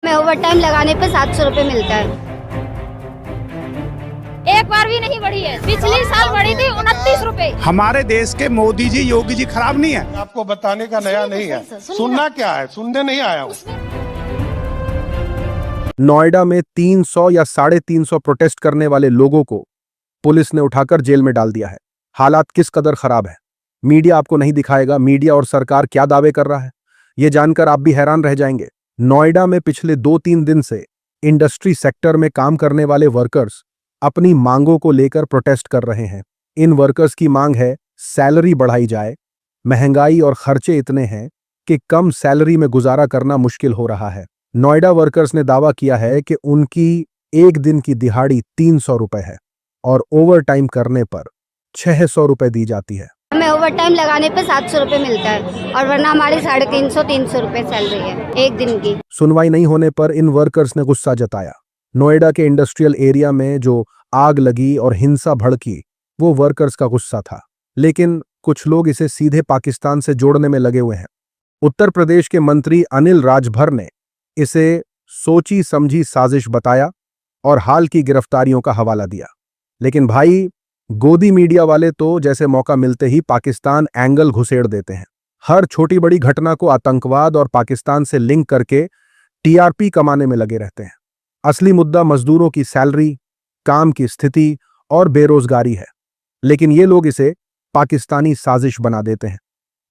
में over time लगाने पे 700 रुपए मिलता है। एक बार भी नहीं बढ़ी है। पिछली साल बढ़ी थी 29 रुपए। हमारे देश के मोदी जी योगी जी खराब नहीं है। आपको बताने का नया नहीं है, सुनना क्या है, सुनने नहीं आया हूँ। नोएडा में 300 या 350 प्रोटेस्ट करने वाले लोगों को पुलिस ने उठाकर जेल में डाल दिया है। हालात किस कदर खराब है मीडिया आपको नहीं दिखाएगा। मीडिया और सरकार क्या दावे कर रहा है यह जानकर आप भी हैरान रह जाएंगे। नोएडा में पिछले 2-3 दिन से इंडस्ट्री सेक्टर में काम करने वाले वर्कर्स अपनी मांगों को लेकर प्रोटेस्ट कर रहे हैं। इन वर्कर्स की मांग है सैलरी बढ़ाई जाए। महंगाई और खर्चे इतने हैं कि कम सैलरी में गुजारा करना मुश्किल हो रहा है। नोएडा वर्कर्स ने दावा किया है कि उनकी एक दिन की दिहाड़ी 300 रुपए है और ओवर टाइम करने पर 600 रुपए दी जाती है। हमें ओवर टाइम लगाने पे 700 रुपए मिलता है और वरना हमारी 350-300 रुपए सैलरी है एक दिन की। सुनवाई नहीं होने पर इन वर्कर्स ने गुस्सा जताया। नोएडा के इंडस्ट्रियल एरिया में जो आग लगी और हिंसा भड़की वो वर्कर्स का गुस्सा था, लेकिन कुछ लोग इसे सीधे पाकिस्तान से जोड़ने में लगे हुए हैं। उत्तर प्रदेश के मंत्री अनिल राजभर ने इसे सोची समझी साजिश बताया और हाल की गिरफ्तारियों का हवाला दिया। लेकिन भाई गोदी मीडिया वाले तो जैसे मौका मिलते ही पाकिस्तान एंगल घुसेड़ देते हैं। हर छोटी बड़ी घटना को आतंकवाद और पाकिस्तान से लिंक करके टीआरपी कमाने में लगे रहते हैं। असली मुद्दा मजदूरों की सैलरी, काम की स्थिति और बेरोजगारी है, लेकिन ये लोग इसे पाकिस्तानी साजिश बना देते हैं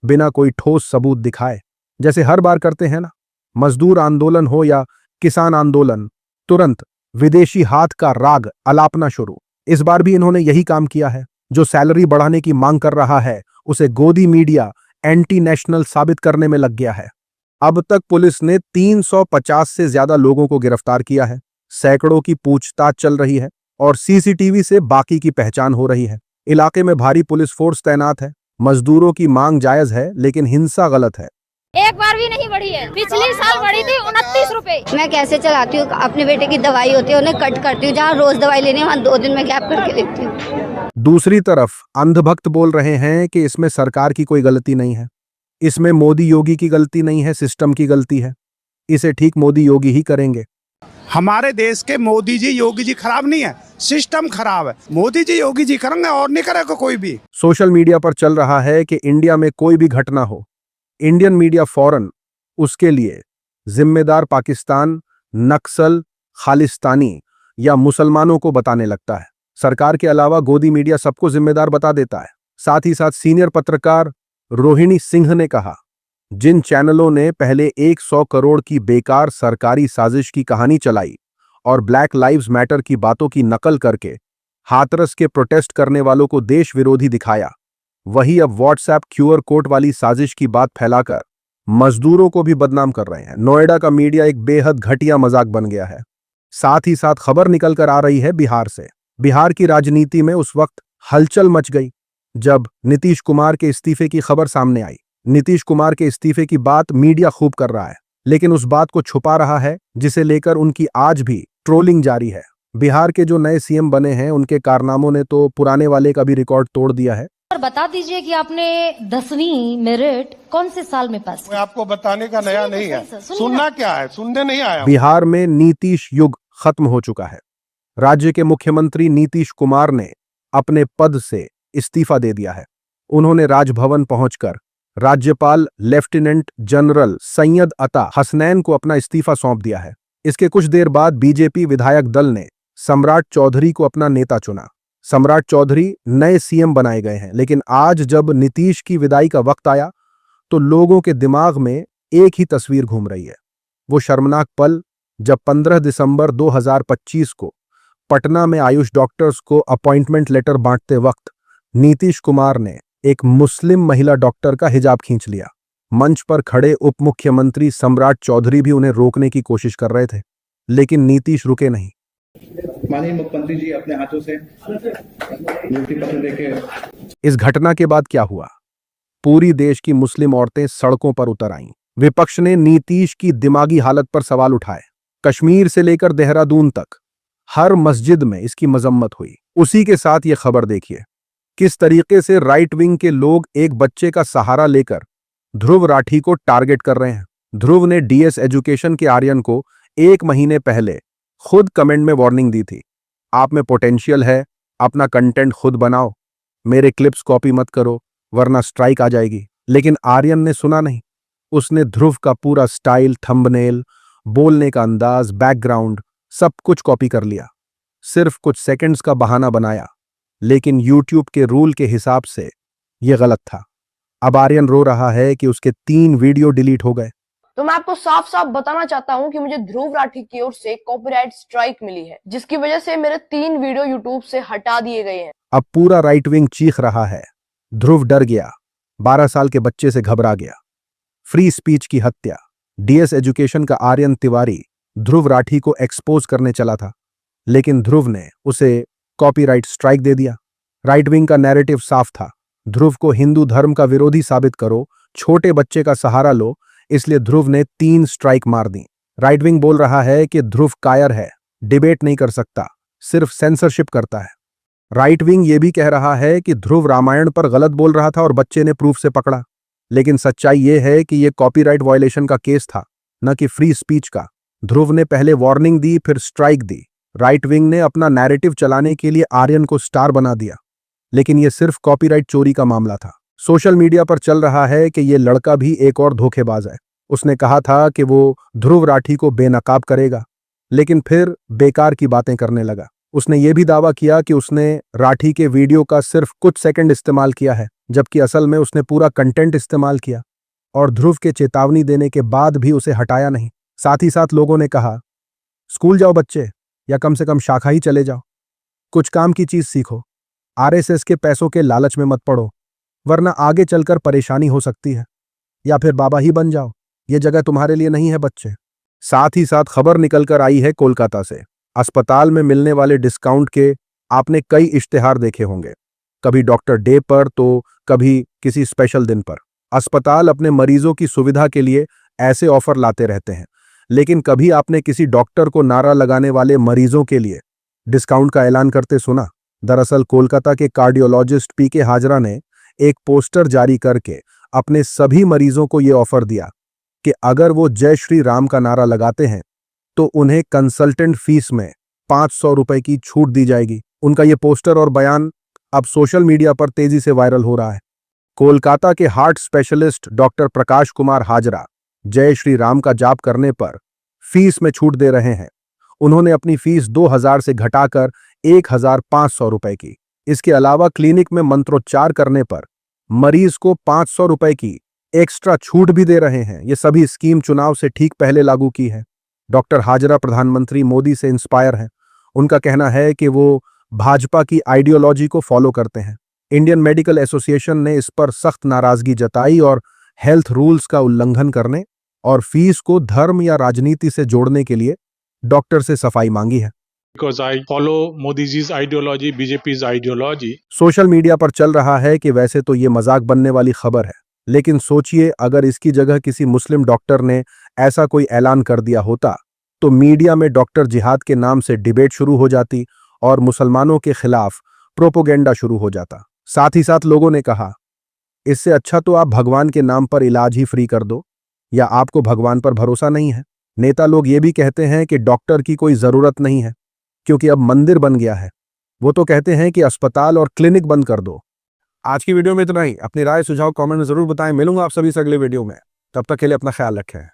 बिना कोई ठोस सबूत दिखाए, जैसे हर बार करते हैं ना। मजदूर आंदोलन हो या किसान आंदोलन, तुरंत विदेशी हाथ का राग अलापना शुरू। इस बार भी इन्होंने यही काम किया है। जो सैलरी बढ़ाने की मांग कर रहा है उसे गोदी मीडिया एंटी नेशनल साबित करने में लग गया है। अब तक पुलिस ने 350 से ज्यादा लोगों को गिरफ्तार किया है। सैकड़ों की पूछताछ चल रही है और सीसीटीवी से बाकी की पहचान हो रही है। इलाके में भारी पुलिस फोर्स तैनात है। मजदूरों की मांग जायज है, लेकिन हिंसा गलत है। एक बार भी नहीं बढ़ी है। पिछली साल बढ़ी थी 29 रुपए। मैं कैसे चलाती हूँ, अपने बेटे की दवाई होती है उन्हें कट करती हूँ, जहाँ रोज दवाई लेनी है वहाँ 2 दिन में गैप करके लेती हूँ। दूसरी तरफ अंधभक्त बोल रहे हैं कि इसमें सरकार की कोई गलती नहीं है, इसमें मोदी योगी की गलती नहीं है, सिस्टम की गलती है। इसे ठीक मोदी योगी ही करेंगे। हमारे देश के मोदी जी योगी जी खराब नहीं है, सिस्टम खराब है। मोदी जी योगी जी करेंगे और नहीं करेगा कोई भी। सोशल मीडिया पर चल रहा है कि इंडिया में कोई भी घटना हो, इंडियन मीडिया फौरन उसके लिए जिम्मेदार पाकिस्तान, नक्सल, खालिस्तानी या मुसलमानों को बताने लगता है। सरकार के अलावा गोदी मीडिया सबको जिम्मेदार बता देता है। साथ ही साथ सीनियर पत्रकार रोहिणी सिंह ने कहा, जिन चैनलों ने पहले 100 करोड़ की बेकार सरकारी साजिश की कहानी चलाई और ब्लैक लाइव्स मैटर की बातों की नकल करके हाथरस के प्रोटेस्ट करने वालों को देश विरोधी दिखाया, वही अब व्हाट्सएप क्यूआर कोड वाली साजिश की बात फैलाकर मजदूरों को भी बदनाम कर रहे हैं। नोएडा का मीडिया एक बेहद घटिया मजाक बन गया है। साथ ही साथ खबर निकल कर आ रही है बिहार से। बिहार की राजनीति में उस वक्त हलचल मच गई जब नीतीश कुमार के इस्तीफे की खबर सामने आई। नीतीश कुमार के इस्तीफे की बात मीडिया खूब कर रहा है, लेकिन उस बात को छुपा रहा है जिसे लेकर उनकी आज भी ट्रोलिंग जारी है। बिहार के जो नए सीएम बने हैं उनके कारनामों ने तो पुराने वाले का भी रिकॉर्ड तोड़ दिया है। और बता दीजिए कि आपने 10वीं मेरिट कौन से साल में पास मैं आपको बताने का नया नहीं है, सुनना क्या है, सुनने नहीं आया हूँ। बिहार में नीतीश युग खत्म हो चुका है। राज्य के मुख्यमंत्री नीतीश कुमार ने अपने पद से इस्तीफा दे दिया है। उन्होंने राजभवन पहुंचकर राज्यपाल लेफ्टिनेंट जनरल सैयद अता हसनैन को अपना इस्तीफा सौंप दिया है। इसके कुछ देर बाद बीजेपी विधायक दल ने सम्राट चौधरी को अपना नेता चुना। सम्राट चौधरी नए सीएम बनाए गए हैं, लेकिन आज जब नीतीश की विदाई का वक्त आया तो लोगों के दिमाग में एक ही तस्वीर घूम रही है। वो शर्मनाक पल जब 15 दिसंबर 2025 को पटना में आयुष डॉक्टर्स को अपॉइंटमेंट लेटर बांटते वक्त नीतीश कुमार ने एक मुस्लिम महिला डॉक्टर का हिजाब खींच लिया। मंच पर खड़े उप मुख्यमंत्री सम्राट चौधरी भी उन्हें रोकने की कोशिश कर रहे थे, लेकिन नीतीश रुके नहीं। माननीय मुख्यमंत्री जी अपने हाथों से नियुक्ति पत्र देके। इस घटना के बाद क्या हुआ? पूरी देश की मुस्लिम औरतें सड़कों पर उतर आईं। विपक्ष ने नीतीश की दिमागी हालत पर सवाल उठाए। कश्मीर से लेकर देहरादून तक हर मस्जिद में इसकी मजम्मत हुई। उसी के साथ ये खबर देखिए किस तरीके से राइट विंग के लोग एक बच्चे का सहारा लेकर ध्रुव राठी को टारगेट कर रहे हैं। ध्रुव ने डीएस एजुकेशन के आर्यन को 1 महीने पहले खुद कमेंट में वार्निंग दी थी, आप में पोटेंशियल है, अपना कंटेंट खुद बनाओ, मेरे क्लिप्स कॉपी मत करो वरना स्ट्राइक आ जाएगी। लेकिन आर्यन ने सुना नहीं। उसने ध्रुव का पूरा स्टाइल, थंबनेल, बोलने का अंदाज, बैकग्राउंड सब कुछ कॉपी कर लिया। सिर्फ कुछ सेकंड्स का बहाना बनाया, लेकिन यूट्यूब के रूल के हिसाब से यह गलत था। अब आर्यन रो रहा है कि उसके 3 वीडियो डिलीट हो गए। तो मैं आपको साफ साफ बताना चाहता हूं कि मुझे ध्रुव राठी की ओर से कॉपीराइट स्ट्राइक मिली है, जिसकी वजह से मेरे 3 वीडियो यूट्यूब से हटा दिए गए हैं। अब पूरा राइट विंग चीख रहा है। ध्रुव डर गया, 12 साल के बच्चे से घबरा गया। फ्री स्पीच की हत्या। DS एजुकेशन का आर्यन तिवारी ध्रुव राठी को एक्सपोज करने चला था, लेकिन ध्रुव ने उसे कॉपीराइट स्ट्राइक दे दिया। राइट विंग का नैरेटिव साफ था, ध्रुव को हिंदू धर्म का विरोधी साबित करो, छोटे बच्चे का सहारा लो, इसलिए ध्रुव ने 3 स्ट्राइक मार दी। राइट विंग बोल रहा है कि ध्रुव कायर है, डिबेट नहीं कर सकता, सिर्फ सेंसरशिप करता है। राइट विंग ये भी कह रहा है कि ध्रुव रामायण पर गलत बोल रहा था और बच्चे ने प्रूफ से पकड़ा, लेकिन सच्चाई ये है कि ये कॉपीराइट वायलेशन का केस था, न कि फ्री स्पीच का। ध्रुव ने पहले वार्निंग दी, फिर स्ट्राइक दी। राइट विंग ने अपना नैरेटिव चलाने के लिए आर्यन को स्टार बना दिया, लेकिन यह सिर्फ कॉपीराइट चोरी का मामला था। सोशल मीडिया पर चल रहा है कि यह लड़का भी एक और धोखेबाज है। उसने कहा था कि वो ध्रुव राठी को बेनकाब करेगा, लेकिन फिर बेकार की बातें करने लगा। उसने ये भी दावा किया कि उसने राठी के वीडियो का सिर्फ कुछ सेकंड इस्तेमाल किया है, जबकि असल में उसने पूरा कंटेंट इस्तेमाल किया और ध्रुव के चेतावनी देने के बाद भी उसे हटाया नहीं। साथ ही साथ लोगों ने कहा, स्कूल जाओ बच्चे, या कम से कम शाखा ही चले जाओ, कुछ काम की चीज सीखो, RSS के पैसों के लालच में मत पड़ो, वरना आगे चलकर परेशानी हो सकती है, या फिर बाबा ही बन जाओ, ये जगह तुम्हारे लिए नहीं है बच्चे। साथ ही साथ खबर निकलकर आई है कोलकाता से। अस्पताल में मिलने वाले डिस्काउंट के आपने कई इश्तिहार देखे होंगे, कभी डॉक्टर डे पर तो कभी किसी स्पेशल दिन पर। अस्पताल अपने मरीजों की सुविधा के लिए ऐसे ऑफर लाते रहते हैं, लेकिन कभी आपने किसी डॉक्टर को नारा लगाने वाले मरीजों के लिए डिस्काउंट का ऐलान करते सुना? दरअसल कोलकाता के कार्डियोलॉजिस्ट PK हाजरा ने एक पोस्टर जारी करके अपने सभी मरीजों को यह ऑफर दिया कि अगर वो जय श्री राम का नारा लगाते हैं तो उन्हें कंसल्टेंट फीस में 500 रुपए की छूट दी जाएगी। उनका ये पोस्टर और बयान अब सोशल मीडिया पर तेजी से वायरल हो रहा है। कोलकाता के heart specialist doctor Prakash Kumar Hazra जय श्री राम का जाप करने पर फीस में छूट दे रहे हैं। उन्होंने अपनी फीस 2000 से घटाकर 1500 रुपए की। इसके अलावा क्लिनिक में मंत्रोच्चार करने पर मरीज को 500 रुपए की एक्स्ट्रा छूट भी दे रहे हैं। ये सभी स्कीम चुनाव से ठीक पहले लागू की है। डॉक्टर हाजरा प्रधानमंत्री मोदी से इंस्पायर हैं। उनका कहना है कि वो भाजपा की आइडियोलॉजी को फॉलो करते हैं। इंडियन मेडिकल एसोसिएशन ने इस पर सख्त नाराजगी जताई और हेल्थ रूल्स का उल्लंघन करने और फीस को धर्म या राजनीति से जोड़ने के लिए डॉक्टर से सफाई मांगी है। Because I follow Modi ji's ideology, BJP's ideology. Social media पर चल रहा है कि वैसे तो ये मजाक बनने वाली खबर है, लेकिन सोचिए अगर इसकी जगह किसी मुस्लिम डॉक्टर ने ऐसा कोई ऐलान कर दिया होता तो मीडिया में डॉक्टर जिहाद के नाम से डिबेट शुरू हो जाती और मुसलमानों के खिलाफ प्रोपोगेंडा शुरू हो जाता। साथ ही साथ लोगों ने कहा, इससे अच्छा तो आप भगवान के नाम पर इलाज ही फ्री कर दो, या आपको भगवान पर भरोसा नहीं है। नेता लोग ये भी कहते हैं कि डॉक्टर की कोई जरूरत नहीं है क्योंकि अब मंदिर बन गया है। वो तो कहते हैं कि अस्पताल और क्लिनिक बंद कर दो। आज की वीडियो में इतना ही। अपनी राय सुझाव कमेंट में जरूर बताएं। मिलूंगा आप सभी से अगले वीडियो में। तब तक के लिए अपना ख्याल रखें।